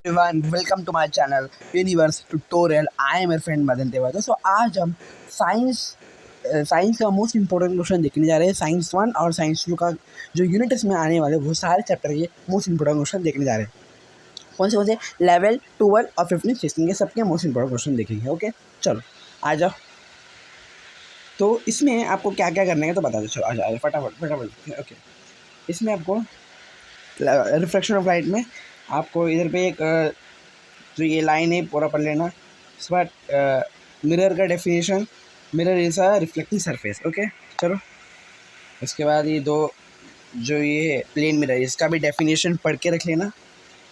Everyone, welcome to my channel universe tutorial. I am your friend Madan Tewari. तो आज हम science का मोस्ट इंपॉर्टेंट क्वेश्चन देखने जा रहे हैं। साइंस 1 और साइंस 2 का जो यूनिट में आने वाले वो सारे चैप्टर के मोस्ट इंपॉर्टेंट क्वेश्चन देखने जा रहे हैं। कौन से लेवल 12 और 15 16 के सबके मोस्ट इंपॉर्टेंट क्वेश्चन देखेंगे। ओके, चलो आ जाओ। तो इसमें आपको क्या क्या करने का तो बता दो। चलो आ जाओ फटाफट। ओके, इसमें आपको रिफ्लेक्शन ऑफ लाइट में आपको इधर पे एक जो ये लाइन है पूरा पढ़ लेना। उसके बाद मिरर का definition, mirror is a reflecting surface. Okay चलो, उसके बाद ये दो जो ये प्लेन मिरर इसका भी डेफिनेशन पढ़ के रख लेना।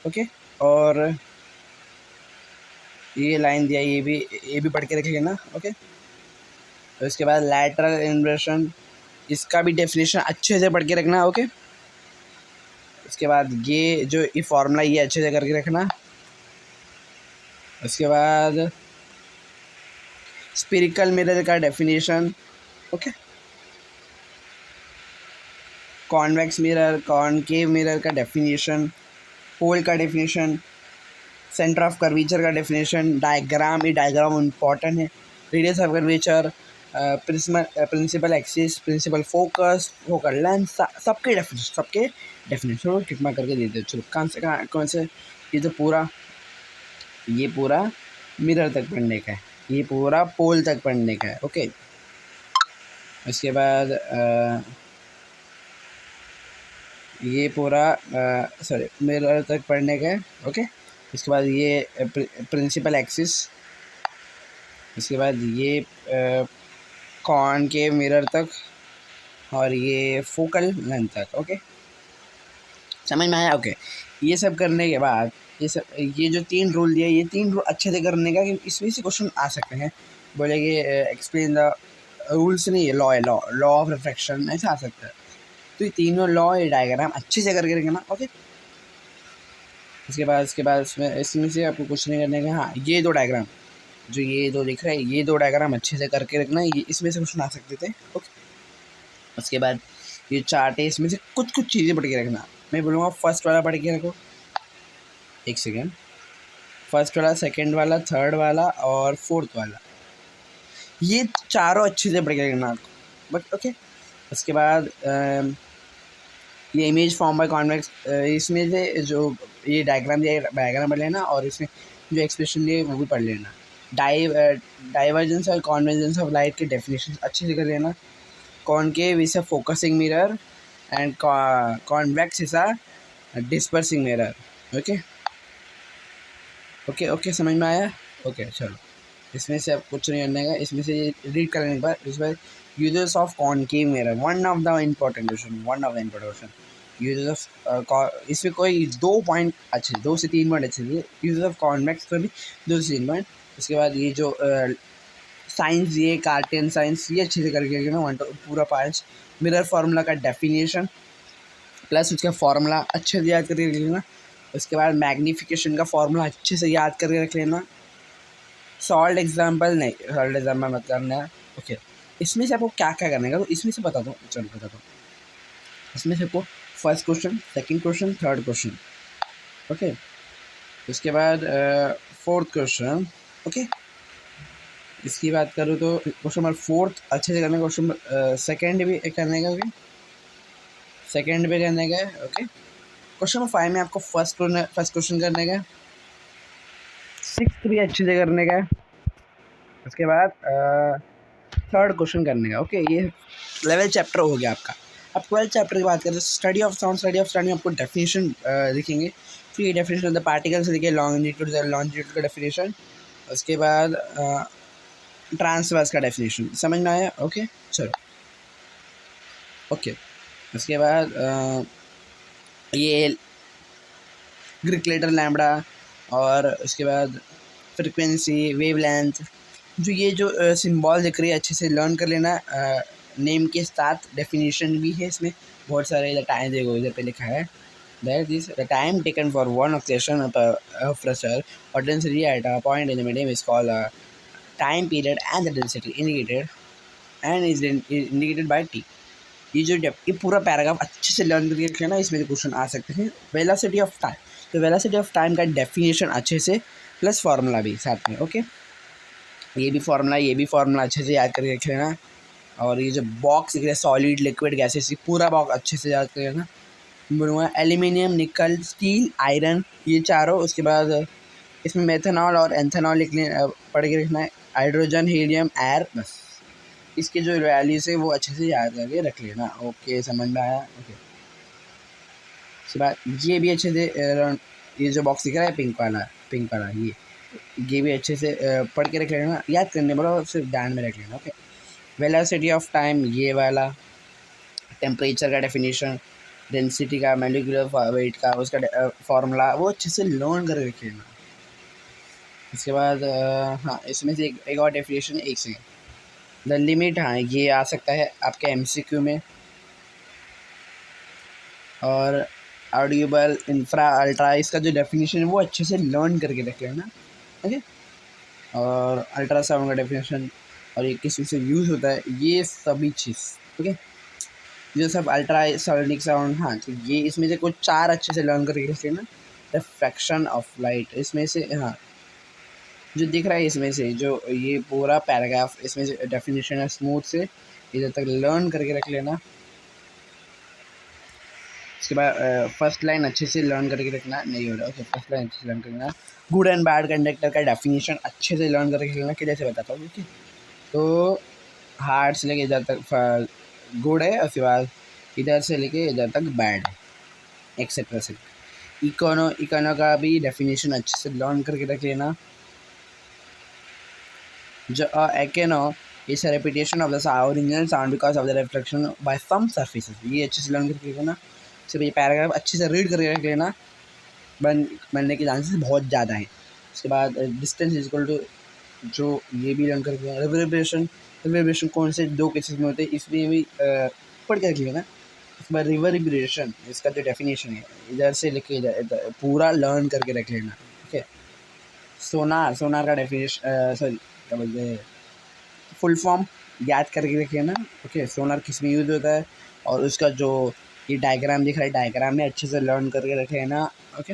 ओके, और ये लाइन दिया ये भी पढ़ के रख लेना। ओके, उसके बाद लैटरल इन्वर्शन, इसका भी डेफिनेशन अच्छे से पढ़ के रखना। ओके, उसके बाद ये जो ये फॉर्मूला ये अच्छे से करके रखना। उसके बाद स्फेरिकल मिरर का definition. Okay, convex mirror, concave mirror का डेफिनेशन, पोल का डेफिनेशन, सेंटर ऑफ कर्वेचर का डेफिनेशन, डायग्राम, ये डायग्राम इम्पॉर्टेंट है। Radius of curvature, principal axis, principal focus, focal length, सबके डेफिनेशन कितना करके दे दो। चलो कौन से ये पूरा मिरर तक पढ़ने का है, ये पूरा पोल तक पढ़ने का है। ओके, उसके बाद ये पूरा मिरर तक पढ़ने का है। ओके, इसके बाद ये प्रिंसिपल एक्सिस, इसके बाद ये कॉनकेव मिरर तक, और ये फोकल लेंथ तक। ओके, समझ में आया? ओके, ये सब करने के बाद ये जो 3 रूल दिया, ये 3 रूल अच्छे से करने का, क्योंकि इसमें से क्वेश्चन आ सकते हैं। बोलेंगे एक्सप्लेन द रूल्स, नहीं है लॉ ऑफ रिफ्रैक्शन, ऐसा आ सकता है। तो ये तीनों लॉ, ये डायग्राम अच्छे से करके रखना। ओके, इसके बाद इसमें से आपको कुछ नहीं करने का। हाँ, ये 2 डायग्राम जो ये 2 दिख रहा है, ये 2 डायग्राम अच्छे से करके रखना। ये इसमें से क्वेश्चन आ सकते थे। ओके, उसके बाद ये चार्ट है, इसमें से कुछ चीज़ें पढ़ के रखना। मैं बोलूँगा फर्स्ट वाला पढ़ के रखो। एक सेकेंड, फर्स्ट वाला, सेकेंड वाला, थर्ड वाला और फोर्थ वाला, ये चारों अच्छे से पढ़ के रखना आपको। बट ओके, उसके बाद ये इमेज फॉर्म बाय कॉन्वेक्स, इसमें से जो ये डायग्राम दिया है डायग्राम पढ़ लेना, और इसमें जो एक्सप्रेशन दिए वो भी पढ़ लेना। डाइवर्जेंस और कॉन्वर्जेंस ऑफ लाइट के डेफिनेशन अच्छे से कर लेना। Concave is a focusing mirror and convex is a dispersing mirror. Okay okay okay, समझ में आया? ओके चलो, इसमें से अब कुछ नहीं करने का। इसमें से रीड करने के बाद इसमें uses of concave mirror, one of the important question. Uses of इसमें कोई 2 पॉइंट अच्छे, 2 से 3 पॉइंट अच्छे थे। यूजेस ऑफ कॉन्वेक्स को भी 2 से 3 पॉइंट। उसके बाद ये जो साइंस, ये कार्टेन साइंस, ये अच्छे से करके ना 1 पूरा 5। मिरर फार्मूला का डेफिनेशन प्लस उसका फार्मूला अच्छे से याद करके रख लेना। उसके बाद मैग्नीफिकेशन का फार्मूला अच्छे से याद करके रख लेना। सॉल्ट एग्जाम्पल मत करना है। ओके, इसमें से आपको क्या क्या करने का, तो इसमें से बता दो। चलो बता दो, इसमें से आपको first question, second question, third question. Okay, उसके बाद फोर्थ क्वेश्चन। ओके, इसकी बात करूँ तो क्वेश्चन नंबर 4 अच्छे से करने का। क्वेश्चन सेकेंड भी करने का। ओके, सेकेंड भी करने का। ओके, क्वेश्चन नंबर 5 में आपको फर्स्ट क्वेश्चन करने का, 6th भी अच्छे से करने का। उसके बाद थर्ड क्वेश्चन करने का। ओके, ये लेवल चैप्टर हो गया आपका। अब 12 चैप्टर की बात करें, स्टडी ऑफ साउंड में आपको डेफिनेशन दिखेंगे। फिर ये डेफिनेशन ऑफ द पार्टिकल से देखिए, लॉन्जिट्यूड का डेफिनेशन। उसके बाद ट्रांसवर्स का डेफिनेशन। समझ में आया? ओके चलो। ओके, उसके बाद ये ग्रिकलेटर लैम्बडा, और उसके बाद फ्रिक्वेंसी, वेवलेंथ, जो ये जो सिंबल दिख रही है अच्छे से लर्न कर लेना। नेम के साथ डेफिनेशन भी है इसमें बहुत सारे। इधर टाइम देखो, इधर पे लिखा है that is the time taken for one oxidation of pressure और density at a point in the medium is called time period and the density indicated by T. ये पूरा पैराग्राफ अच्छे से लर्न करके रखना, इसमें क्वेश्चन आ सकते हैं। वेलोसिटी ऑफ टाइम, तो वेलोसिटी ऑफ टाइम का डेफिनेशन अच्छे से प्लस फार्मूला भी साथ में। ओके, ये भी फार्मूला अच्छे से याद करके रख लेना। और ये जो बॉक्स दिख रहा है सॉलिड लिक्विड गैसेस, पूरा बॉक्स अच्छे से याद कर लेना। बोलूँगा एल्यूमिनियम, निकल, स्टील, आयरन, ये चारों। उसके बाद इसमें मेथनॉल और एंथेनॉल लिखने पढ़ के रखना है। हाइड्रोजन, हीलियम, एयर, बस इसके जो वैल्यूज है वो अच्छे से याद करके रख लेना। ओके, समझ में आया। ओके, उसके बाद ये भी अच्छे से ये जो बॉक्स दिख रहा है पिंक वाला ये भी अच्छे से पढ़ के रख लेना, याद करने बोलो, सिर्फ ध्यान में रख लेना। ओके, वेलोसिटी ऑफ टाइम ये वाला, टेम्परेचर का डेफिनेशन, डेंसिटी का, मोलिकुलर वेट का उसका फार्मूला, वो अच्छे से लर्न कर रख लेना। उसके बाद हाँ, इसमें से एक और डेफिनेशन है, एक सेकेंड, द लिमिट, हाँ ये आ सकता है आपके MCQ में। और ऑडिबल, इंफ्रा, अल्ट्रा, इसका जो डेफिनेशन है वो अच्छे से लर्न करके रख लेना। ओके, और अल्ट्रासाउंड का डेफिनेशन और ये किस से यूज़ होता है, ये सभी चीज़। ओके, जो सब अल्ट्रासोनिक साउंड, हाँ तो ये इसमें से कुछ 4 अच्छे से लर्न करके रख लेना। रिफ्रैक्शन ऑफ लाइट, इसमें से हाँ जो दिख रहा है इसमें से जो ये पूरा पैराग्राफ इसमें से डेफिनेशन है स्मूथ से इधर तक लर्न करके रख लेना। उसके बाद फर्स्ट लाइन अच्छे से लर्न करके रखना, नहीं हो रहा ओके, फर्स्ट लाइन अच्छे से लर्न करना। गुड एंड बैड कंडक्टर का डेफिनेशन अच्छे से लर्न करके रखना, कि जैसे बताता हूँ। ओके, तो हार्ड से लेके इधर तक गुड है, उसके बाद इधर से लेके इधर तक बैड है, एक्सेट्रा से। इकोनो का भी डेफिनेशन अच्छे से लर्न करके रख लेना। जो एकेनो is a repetition of the original sound because of the reflection by some surfaces, ये अच्छे से लर्न करके रखना। सिर्फ ये पैराग्राफ अच्छे से रीड करके रख लेना, बनने के चांसेस बहुत ज़्यादा हैं। उसके बाद डिस्टेंस इज इक्वल टू, जो ये भी लर्न करके, रिवर्बरेशन कौन से 2 केसेस में होते हैं, इसमें भी पढ़ के रख लेना। उसके बाद रिवर्बरेशन, इसका जो डेफिनेशन है इधर से लिख के इधर पूरा लर्न करके रख लेना। ओके, सोनार का डेफिनेशन, सॉरी क्या बोलते हैं, फुल फॉर्म याद करके रख लेना। ओके, सोनार किस में यूज़ होता है और उसका जो ये डायग्राम दिख रहा है, डायग्राम में अच्छे से लर्न करके रख लेना। ओके,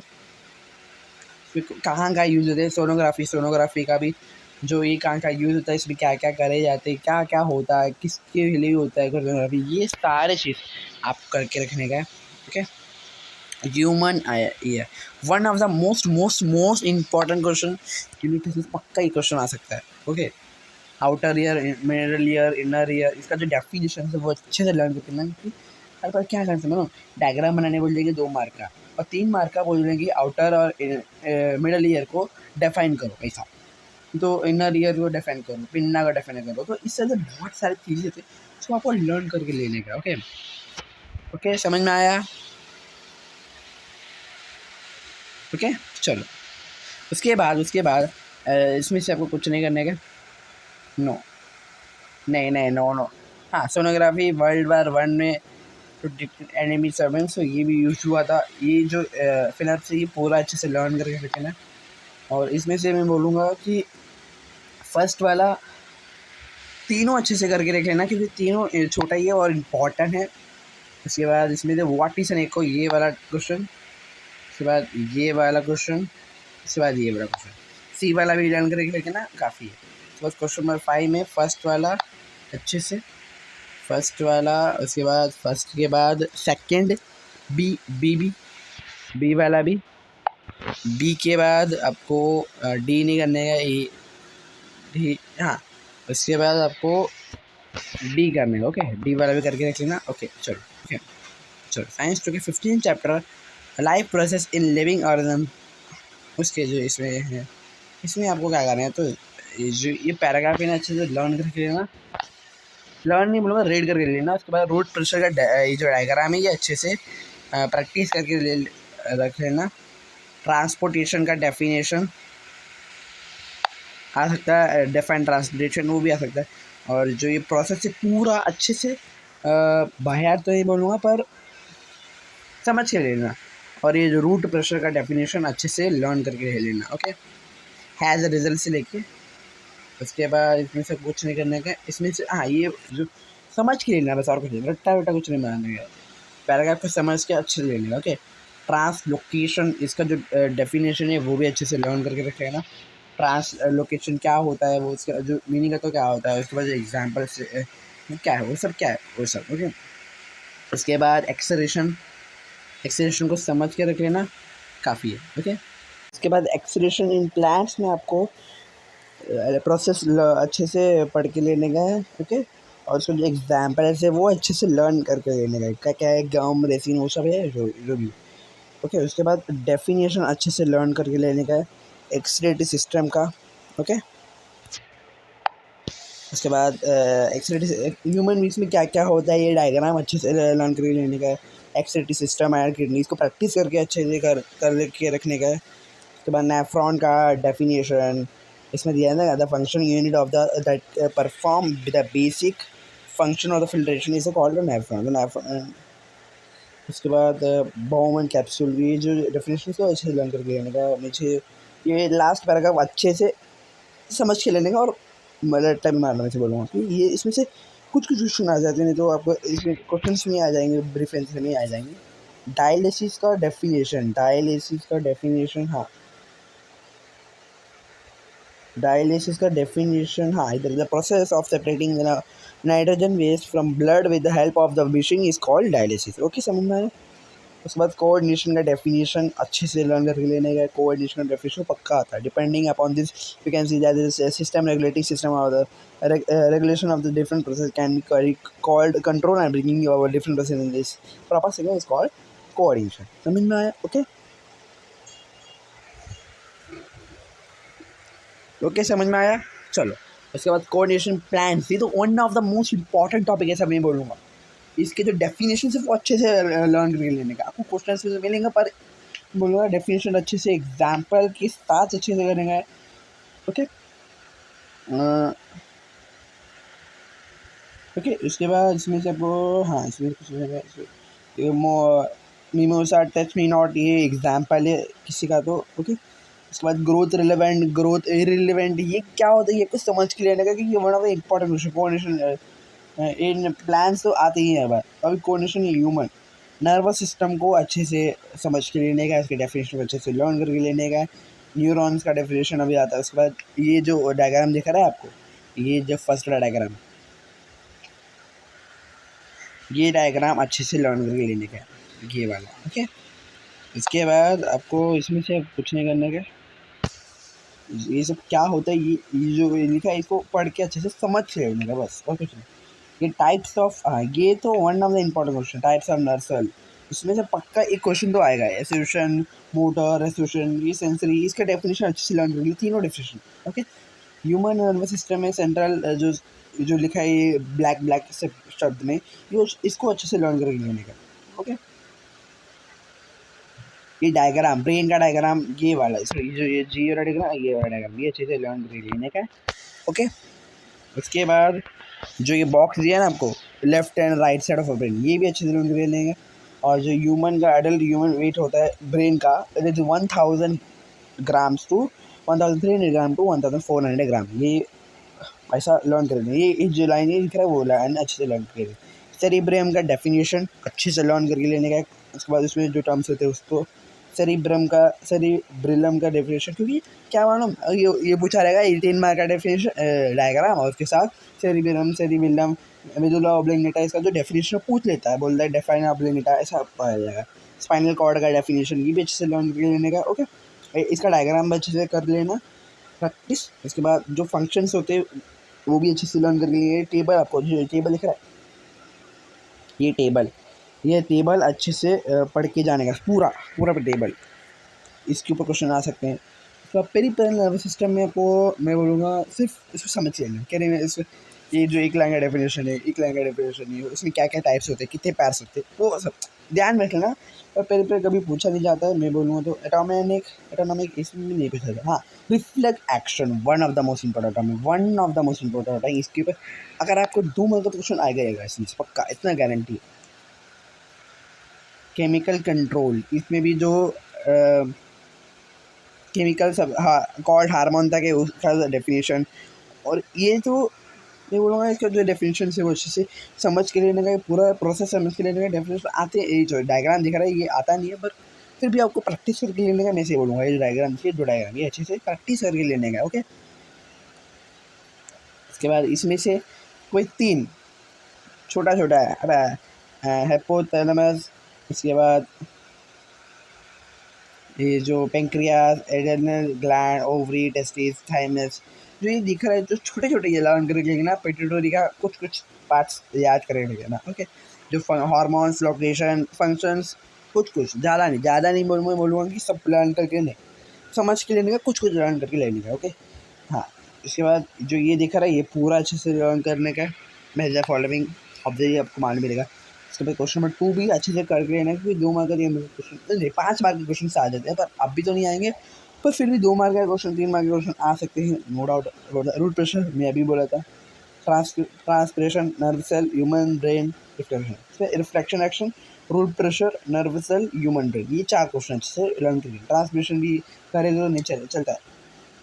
कहाँ का यूज़ होता है, सोनोग्राफी का भी जो ये कहाँ का यूज़ होता है, इसमें क्या क्या करे जाते हैं, क्या क्या होता है, किसके लिए होता है सोनोग्राफी, ये सारे चीज़ आप करके रखने का है। Okay, human ear, one of the most important question, पक्का ही क्वेश्चन आ सकता है। Okay, outer ear, middle ear, inner ear, इसका जो डेफिनेशन है वो अच्छे से लर्न करना है। कि हर बार क्या करते हैं, डायग्राम बनाने बोल देंगे 2 मार्क का, और 3 मार्क का बोल देंगे आउटर और मिडल ईयर को डिफाइन करो ऐसा, तो इनर ईयर को डिफाइन करो, पिन्ना को डिफाइन करो। तो इससे तो बहुत सारी चीज़ें थे जो आपको लर्न करके लेने का। ओके ओके, समझ में आया। ओके, चलो उसके बाद इसमें से आपको कुछ नहीं करने का। नो नहीं नो। हाँ, सोनोग्राफी वर्ल्ड वार 1 में तो एनिमी सर्वेंट्स, तो ये भी यूज़ हुआ था। ये जो फिलहाल से ये पूरा अच्छे से लर्न करके रखना। और इसमें से मैं बोलूँगा कि फर्स्ट वाला तीनों अच्छे से करके रख लेना, क्योंकि तीनों छोटा ही है और इम्पॉर्टेंट है। उसके बाद इसमें से व्हाट इज एन एको, ये वाला क्वेश्चन, उसके बाद ये वाला क्वेश्चन, उसके बाद ये वाला क्वेश्चन, सी वाला भी लर्न करके रखना काफ़ी है। तो बस क्वेश्चन नंबर 5 में फर्स्ट वाला अच्छे से, फर्स्ट वाला, उसके बाद फर्स्ट के बाद सेकंड, बी वाला भी, बी के बाद आपको डी नहीं करने का, डी, हाँ उसके बाद आपको डी करने का। ओके, डी वाला भी करके रख लेना। ओके चलो, ओके चलो, साइंस टू के 15 chapter, life process in living organism, उसके जो इसमें है, इसमें आपको क्या करना है, तो ये पैराग्राफ है ना अच्छे से लर्न करके लेना, लर्न नहीं बोलूँगा, रीड करके लेना। उसके बाद रूट प्रेशर का ये जो डायग्राम है ये अच्छे से प्रैक्टिस करके रख लेना। ट्रांसपोर्टेशन का डेफिनेशन आ सकता है, डिफाइन ट्रांसलेशन वो भी आ सकता है। और जो ये प्रोसेस है पूरा अच्छे से बाहर तो नहीं बोलूँगा पर समझ के लेना। और ये जो रूट प्रेशर का डेफिनेशन अच्छे से लर्न करके ले लेना। ओके, हैज़ रिजल्ट से लेके उसके बाद इसमें से कुछ नहीं करने का। इसमें से हाँ, ये जो समझ के लेना बस, और कुछ नहीं, रट्टा वट्टा कुछ नहीं बनाने का। पैराग्राफ को समझ के अच्छे से लेने का। ओके, ट्रांसलोकेशन, इसका जो डेफिनेशन है वो भी अच्छे से लर्न करके रख लेना। ट्रांसलोकेशन क्या होता है, वो उसका जो मीनिंग है तो क्या होता है, उसके बाद एग्जाम्पल से क्या है वो सब, क्या है वो सब। ओके, उसके बाद एक्सेलरेशन, एक्सेलरेशन को समझ के रख लेना, काफ़ी है। ओके, उसके बाद एक्सेलरेशन इन प्लांट्स में आपको प्रोसेस अच्छे से पढ़ के लेने का है। ओके, और उसका जो एग्जाम्पल है वो अच्छे से लर्न करके लेने का है, क्या क्या है, गम, रेसिन, वो सब है जो भी। ओके, उसके बाद डेफिनेशन अच्छे से लर्न करके लेने का है एक्सरेटिव सिस्टम का। ओके, उसके बाद एक्सरेटिव ह्यूमन बींग्स में क्या क्या होता है, ये डायग्राम अच्छे से लर्न करके लेने का है। एक्सरेटिव सिस्टम है किडनी, इसको प्रैक्टिस करके अच्छे से कर के रखने का है। उसके बाद नेफ्रॉन का डेफिनेशन इसमें दिया है ना, the function unit of the that perform the basic function of the filtration is called nephron. उसके बाद बाउमन कैप्सूल, ये जो डेफिनेशन को अच्छे से लर्न करके लेने का। नीचे ये लास्ट पैराग्राफ अच्छे से समझ के लेने का, और मतलब टाइम मारने से बोलूँगा कि ये इसमें से कुछ कुछ क्वेश्चन आ जाते हैं, नहीं तो आपको इसमें क्वेश्चन नहीं आ जाएंगे, ब्रीफ आंसर नहीं आ जाएंगे। डायलिसिस का डेफिनेशन, डायलिसिस का डेफिनेशन, हाँ डायलिसिस का डेफिनेशन, हाँ इधर the process of separating nitrogen waste from blood with the help of the wishing is called dialysis. Okay, समझ में आया। उसके बाद कोऑर्डिनेशन का डेफिनेशन अच्छे से लर्न करके लेने का। कोऑर्डिनेशन का डेफिनेशन पक्का आता है। Depending upon this we can see that this system regulating system of the regulation of the different process can be called control, and bringing our different process in this proper signal is called coordination। समझ में आया? Okay okay, समझ में आया। चलो, उसके बाद coordination plan, ये तो one of the most important topic है, सब मैं बोलूँगा। इसके जो डेफिनेशन है वो अच्छे से लर्न करके लेने का। आपको क्वेश्चन मिलेंगे, पर बोलूँगा डेफिनेशन अच्छे से एग्जाम्पल के साथ अच्छे से करने का है। ओके ओके, उसके बाद इसमें से आपको, हाँ इसमें कुछ मिमोसा टच मी नॉट, ये एग्जाम्पल है किसी का तो। ओके, उसके बाद ग्रोथ रिलेवेंट, ग्रोथ इरिलेवेंट, ये क्या होता है, ये कुछ समझ के लेने का कि ये one of the important question. Coordination in plans तो आते ही हैं, अभी कोऑर्डिनेशन ह्यूमन नर्वस सिस्टम को अच्छे से समझ के लेने का, इसके डेफिनेशन को अच्छे से लर्न करके लेने का। न्यूरॉन्स का डेफिनेशन अभी आता है। उसके बाद ये जो डायग्राम दिख रहा है आपको, ये जो फर्स्ट वाला डायग्राम, ये डायग्राम अच्छे से लर्न करके लेने का, ये वाला। ओके, इसके बाद आपको इसमें से कुछ नहीं करने का, ये सब क्या होता है, ये जो लिखा है इसको पढ़ के अच्छे से समझ लेने का, बस और कुछ नहीं। ये टाइप्स ऑफ, हाँ ये तो one of the important question, types of नर्सल, इसमें से पक्का एक क्वेश्चन तो आएगा। एसोसिएशन, मोटर, एसोसिएशन, ये सेंसरी, इसका डेफिनेशन अच्छे से लर्न कर लिया, तीनों definition. Okay, human nervous system में सेंट्रल जो लिखा है ये ब्लैक ब्लैक से शब्द में, ये इसको अच्छे से लर्न करके लेने का। ओके, ये डायग्राम, ब्रेन का डायग्राम, ये वाला, इसमें जो ये जी वाला डायग्राम, ये वाला डायग्राम, ये अच्छे से लर्न करके लेने का। ओके, उसके बाद जो ये बॉक्स दिया है ना आपको, left and right side of brain, ये भी अच्छे से लर्न करके लेंगे। और जो ह्यूमन का एडल्ट ह्यूमन वेट होता है ब्रेन का, it is 1000 grams to 1300 gram to 1400 gram, ये ऐसा लर्न करेंगे। ये जो लाइन है दिख रहा है, वो लाइन अच्छे से लर्न करेंगे। सेरिब्रम का डेफिनेशन अच्छे से लर्न करके लेने का है। उसके बाद उसमें जो टर्म्स होते हैं उसको, सेरिब्रिलम का डेफिनेशन, क्योंकि क्या मालूम ये पूछा रहेगा 18 मार्क का डेफिनेशन डायग्राम, और उसके साथ सेरिब्रम, सेरिबिलम, मेडुला ऑब्लिंगेटा, इसका जो डेफिनेशन पूछ लेता है, बोलता है डेफाइन ऑब्लिंगेटा, ऐसा पाया जाएगा। स्पाइनल कॉर्ड का डेफिनेशन, ये भी अच्छे से लर्न करके लेने का। ओके, इसका डायग्राम भी अच्छे से कर लेना प्रैक्टिस। इसके बाद जो फंक्शंस होते हैं वो भी अच्छे से लर्न करके लिए। टेबल, आपको जो टेबल दिख रहा है, ये टेबल अच्छे से पढ़ के जाने का, पूरा पूरा टेबल, इसके ऊपर क्वेश्चन आ सकते हैं। तो पेरिफेरल नर्वस सिस्टम में आपको मैं बोलूँगा सिर्फ इसको समझ लेना, कह रहे हैं इस, ये जो एक लाइन का डेफिनेशन है, एक लाइन का डेफिनेशन है, उसमें क्या क्या टाइप्स होते हैं, कितने पैर्स होते हैं, वो सब ध्यान रख लेना। और पेरिफेरल कभी पूछा नहीं जाता है, मैं बोलूँगा तो एटोमिक इसमें भी नहीं पूछा जाता। हाँ, reflex action, one of the most important है इसके ऊपर। अगर आपको 2 मार्क का क्वेश्चन आएगा इसमें पक्का, इतना गारंटी। केमिकल कंट्रोल, इसमें भी जो केमिकल सब, हाँ कॉल्ड हार्मोन तक है, उसका डेफिनेशन। और ये जो मैं बोलूँगा इसका जो डेफिनेशन है वो अच्छे से समझ के लेने का, पूरा प्रोसेस समझ के लेने का। डेफिनेशन आते हैं, ये जो डायग्राम दिख रहा है ये आता नहीं है, पर फिर भी आपको प्रैक्टिस करके लेने का। मैं से बोलूँगा ये डायग्राम से, जो डायग्राम ये अच्छे से प्रैक्टिस करके लेने का। ओके, इसके बाद इसमें से कोई 3 छोटा छोटा है हाइपोथैलेमस, इसके बाद ये जो pancreas, adrenal gland, ovary, testis, thymus, जो ये दिख रहा है, जो छोटे छोटे ये लर्न करके ना, पिट्यूटरी का कुछ कुछ पार्ट्स याद करेंगे ना। ओके, जो हार्मोन्स, लोकेशन, फंक्शंस, कुछ कुछ, ज़्यादा नहीं बोलूँगा कि सब लर्न करके नहीं, समझ के लेने का, कुछ कुछ लर्न करके लेने का। ओके, हाँ, इसके बाद जो ये दिख रहा है ये पूरा अच्छे से लर्न करने का। मेजर फॉलोइंग ऑब्जेक्ट आपको मालूम मिलेगा। इसके बाद क्वेश्चन नंबर 2 भी अच्छे से करके लेना, क्योंकि 2 मार्क का क्वेश्चन नहीं, 5 मार्क के क्वेश्चन आ जाते हैं, पर अब भी तो नहीं आएंगे, पर फिर भी 2 मार्क का क्वेश्चन, 3 मार्क के क्वेश्चन आ सकते हैं, नो डाउट। रूट प्रेशर मैं अभी बोला था, transpiration, nerve cell, human brain, reflection action, root pressure, nerve cell, human brain, ये 4 क्वेश्चन अच्छे से लर्न करिए। ट्रांसपिरेशन भी करेंगे तो नहीं चलता है।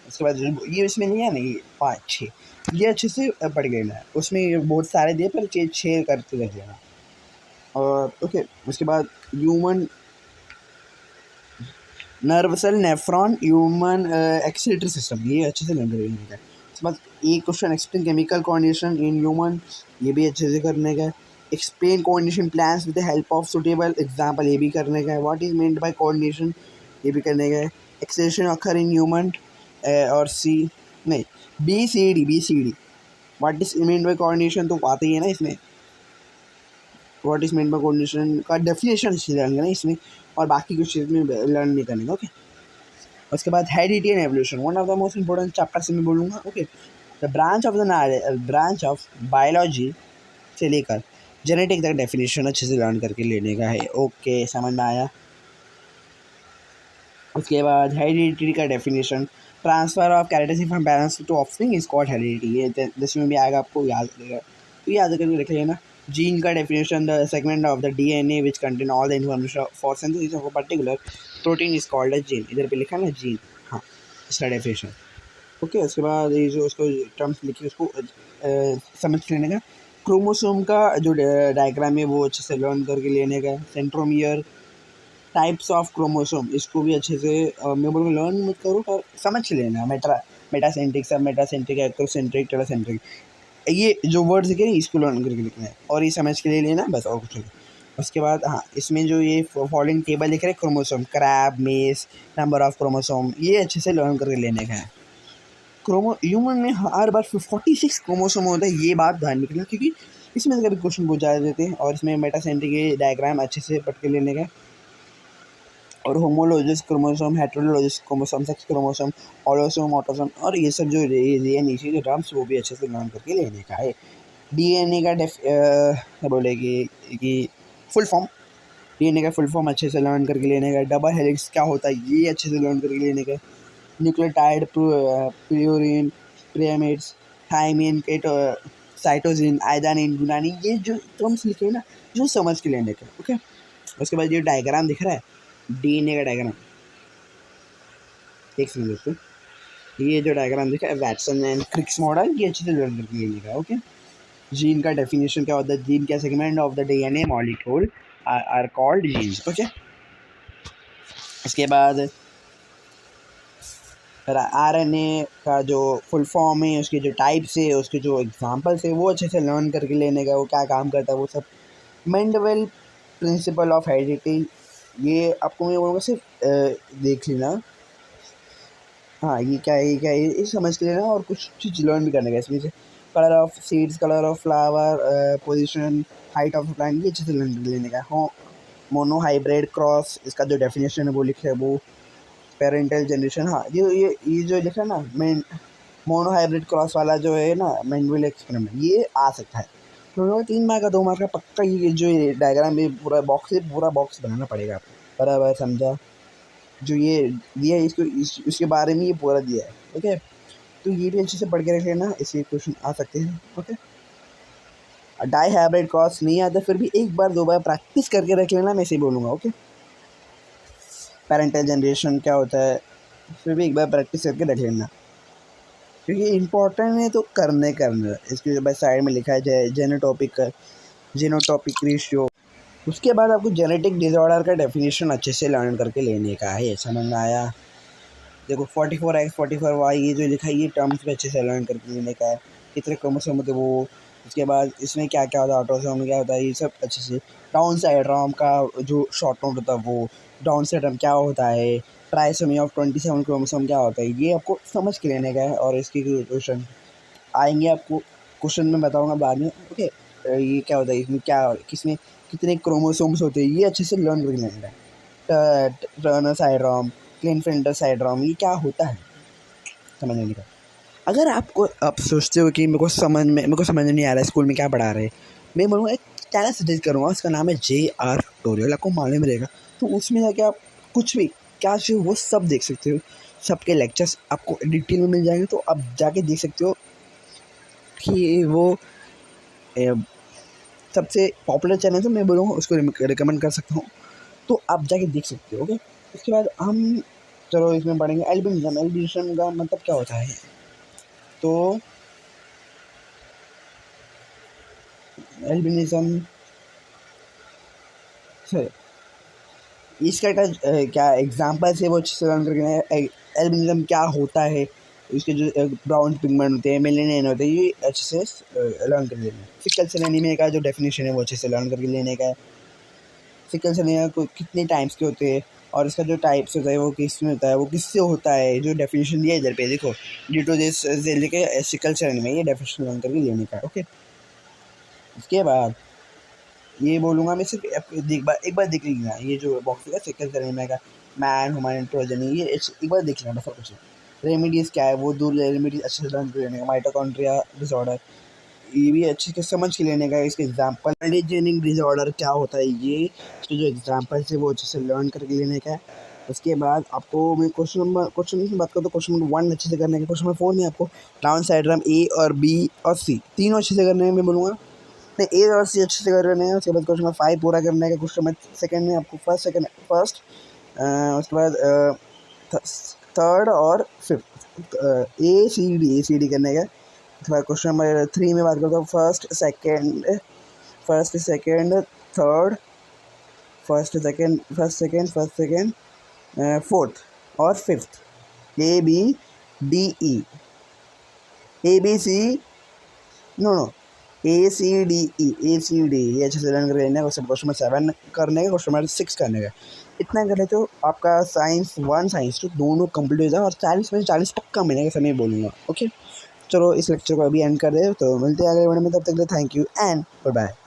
उसके बाद ये इसमें नहीं है ना, ये 5-6 ये अच्छे से पढ़ लेना है। उसमें बहुत सारे दिए, पर 6 करते रह लेना। और ओके, उसके बाद human nerve cell, nephron, human excretory system, ये अच्छे से लर्न करेंगे। उसके बाद एक question explain chemical coordination in human, ये भी अच्छे से करने का। Explain coordination plants with the help of suitable example, ये भी करने का है। What is meant by coordination, ये भी करने का है। एक्सेलेरेशन अकर इन ह्यूमन, और सी नहीं, B C D what is meant by coordination तो आते ही है ना इसमें। What is meant by coordination का डेफिनेशन लर्न करना इसमें, और बाकी कुछ चीज़ में लर्न नहीं करने का। ओके, उसके बाद heredity and evolution, one of the most important chapters में बोलूँगा। Okay, the branch of biology से लेकर जेनेटिक तक डेफिनेशन अच्छे से लर्न करके लेने का है। ओके, समझ में आया। उसके बाद हेरिडिटी का definition, transfer of characteristic from parents to offspring is called heredity, ये 10वीं में भी आएगा, आपको याद रहेगा, तो याद करके रख लेना। जीन का definition, the segment of the DNA which contain all the information for synthesis of a particular protein is called as gene, इधर पे लिखा है ना जीन, हाँ, इसका डेफिनेशन। ओके, उसके बाद ये जो उसको टर्म्स लिखी उसको समझ लेने का। क्रोमोसोम का जो डायग्राम है वो अच्छे से लर्न करके लेने का। सेंट्रोमियर, टाइप्स ऑफ क्रोमोसोम, इसको भी अच्छे से मैं बोलूँगा लर्न मत करो, पर समझ लेना। मेटासेंट्रिक, सब मेटासेंट्रिक, एक्रोसेंट्रिक, टेरासेंट्रिक, ये जो वर्ड्स दिखे इसको लर्न करके लिखना है, और ये समझ के लिए लेना बस, और कुछ नहीं। उसके बाद हाँ, इसमें जो ये फॉलोइंग टेबल लिख रहे हैं, chromosome, crab, mess, number of chromosome, ये अच्छे से लर्न करके लेने का है। ह्यूमन में हर बार 46 क्रोमोसोम होता है, ये बात ध्यान रखना, क्योंकि इसमें से कभी क्वेश्चन पूछा देते हैं। और इसमें मेटासेंट्रिक के डायग्राम अच्छे से पढ़ के लेने का। और homologous chromosome, heterologous chromosome, sex chromosome, allosome, autosome, और ये सब जो ये नीचे के टर्म्स वो भी अच्छे से लर्न करके लेने का है। डीएनए का क्या बोले कि फुल फॉर्म, डीएनए का फुल फॉर्म अच्छे से लर्न करके लेने का। डबल हेलिक्स क्या होता है ये अच्छे से लर्न करके लेने का। न्यूक्लियोटाइड, प्यूरिन, प्रियमिड्स, थाइमिन, साइटोसिन, आइदानिन, गुनानिन, ये जो टर्म्स लिखे हैं ना, जो समझ के लेने का। ओके, उसके बाद ये डायग्राम दिख रहा है, डीएनए का डायग्राम, एक सेकंड दोस्तों, ये जो डायग्राम दिखा है वैटसन एंड क्रिक्स मॉडल, ये अच्छे से लर्न करके लेने का। ओके, जीन का डेफिनेशन क्या होता है, जीन क्या segment of the DNA molecule are called genes. Okay, इसके बाद आरएनए का जो फुल फॉर्म है, उसके जो टाइप्स है, उसके जो एग्जांपल्स है, वो अच्छे से लर्न करके लेने का, वो क्या काम करता है वो सब। मेंडल प्रिंसिपल ऑफ हेरिडिटी, ये आपको मैं बोलूँगा सिर्फ देख लेना, हाँ, ये क्या है, ये क्या है, ये समझ के लेना, और कुछ चीज़ लर्न भी करने का इसमें से। Colour of seeds, colour of flower, position, height of plant, ये अच्छे से लर्न कर लेने का। हो मोनो हाइब्रिड क्रॉस, इसका जो डेफिनेशन है वो लिखे है, वो पेरेंटल जनरेशन, हाँ, ये जो लिखा है ना, मोनो हाइब्रिड क्रॉस वाला जो है ना, मैनुअल एक्सपेरिमेंट, ये आ सकता है। तो 3 मार्क का 2 मार्क का पक्का, ये जो डायग्राम है पूरा बॉक्स बनाना पड़ेगा आपको, बराबर समझा। जो ये दिया है इसके बारे में ये पूरा दिया है। ओके, तो ये भी अच्छे से पढ़ के रख लेना, इसके क्वेश्चन आ सकते हैं। ओके, डाई हाइब्रिड क्रॉस नहीं आता, फिर भी एक बार 2 बार प्रैक्टिस करके रख लेना, मैं इसे बोलूँगा। ओके, पेरेंटल जनरेशन क्या होता है, फिर भी एक बार प्रैक्टिस करके रख लेना। क्योंकि इम्पोर्टेंट है तो करने इसके बाद साइड में लिखा है जेनोटॉपिक रेशियो। उसके बाद आपको जेनेटिक डिसऑर्डर का डेफिनेशन अच्छे से लर्न करके लेने का है, समझ में आया। देखो 44X 44Y ये जो लिखा है ये टर्म्स भी अच्छे से लर्न करके लेने का है, कितने क्रोमोसोम होते वो, उसके बाद इसमें क्या क्या होता है, ऑटोसोम क्या होता है, ये सब अच्छे से। डाउन साइड्रोम का जो शॉर्ट नोट होता है वो, डाउन साइड्रोम क्या होता है, ट्राइसोमी ऑफ 27 क्रोमोसोम क्या होता है, ये आपको समझ के लेने का है। और इसके क्वेश्चन आएंगे आपको, क्वेश्चन में बताऊंगा बाद में, ओके। ये क्या होता है, इसमें क्या, किसमें कितने क्रोमोसोम्स होते हैं, ये अच्छे से लर्न कर लेना है। टर्नर साइड्रोम, क्लिनफिल्टर साइड्रोम, ये क्या होता है समझने का। अगर आपको आप सोचते हो कि मेरे को समझ नहीं आ रहा है स्कूल में क्या पढ़ा रहे हैं, मैं बोलूँगा एक चैनल सजेस्ट करूँगा, उसका नाम है JR ट्यूटोरियल, आपको मालूम रहेगा। तो उसमें जाके आप कुछ भी क्या चाहिए वो सब देख सकते हो, सबके लेक्चर्स आपको डिटेल में मिल जाएंगे, तो आप जाके देख सकते हो कि वो ए, सबसे पॉपुलर चैनल है, तो मैं बोलूँगा उसको रिकमेंड कर सकता हूँ, तो आप जाके देख सकते हो, ओके। उसके बाद हम चलो इसमें पढ़ेंगे एल्बिनिज्म का मतलब क्या होता है। तो एल्बिनिज्म से इसका क्या एग्जाम्पल है वो अच्छे से लर्न करके, एल्बिनिज्म क्या होता है, इसके जो ब्राउन पिगमेंट होते हैं, मेलेनिन होते हैं, ये अच्छे से लर्न कर लेना है। सिकल सेल एनीमिया का जो डेफिनेशन है वो अच्छे से लर्न करके लेने का है। सिकल सेल एनीमिया को कितने टाइप्स के होते हैं और इसका जो टाइप्स होता है वो किस में होता है, वो किससे होता है, जो डेफिनेशन दिया है इधर पे देखो, ड्यू टू दिस लेके सिकल सेल एनीमिया, ये डेफिनेशन लर्न करके लेने का, ओके। उसके बाद ये बोलूँगा मैं सिर्फ एक बार देख लीजिए ये जो बॉक्स है सिकल सेल एनीमिया का, मैन ह्यूमन ट्रोजन, ये एक बार देख लेना बस, कुछ रेमेडीज़ क्या है वो दूर रेमेडीज अच्छे से लर्न कर लेने का। माइटोकॉन्ड्रिया डिसऑर्डर ये भी अच्छे से समझ के लेने का, इसके एग्जाम्पल पॉलीजेनिक डिसऑर्डर क्या होता है, ये इसके जो एग्जाम्पल्स है वो अच्छे से लर्न करके लेने का है। उसके बाद आपको मैं क्वेश्चन की बात करूँ तो क्वेश्चन नंबर 1 अच्छे से करने का, क्वेश्चन नंबर 4 में आपको डाउन साइड्रम A और B और C तीनों अच्छे से करने में मैं बोलूँगा, नहीं A और C अच्छे से करने हैं। उसके बाद क्वेश्चन नंबर 5 पूरा करने का, क्वेश्चन नंबर सेकंड में आपको फर्स्ट उसके बाद थर्ड और फिफ्थ A C D करने का। क्वेश्चन नंबर 3 में बात करता हूँ first second third, first second fourth और fifth, A B D E no ACD ये अच्छे से लर्न कर लेना है। क्वेश्चन नंबर 7 करने का, क्वेश्चन नंबर 6 करने का, इतना कर लेते हो आपका साइंस 1 साइंस 2 दोनों कंप्लीट हो जाए, और 40 में 40 पक्का मिलेगा, समय बोलूँगा, ओके। चलो इस लेक्चर को अभी एंड कर दे, तो मिलते हैं अगले वीडियो में, तब तक के लिए thank you and good bye.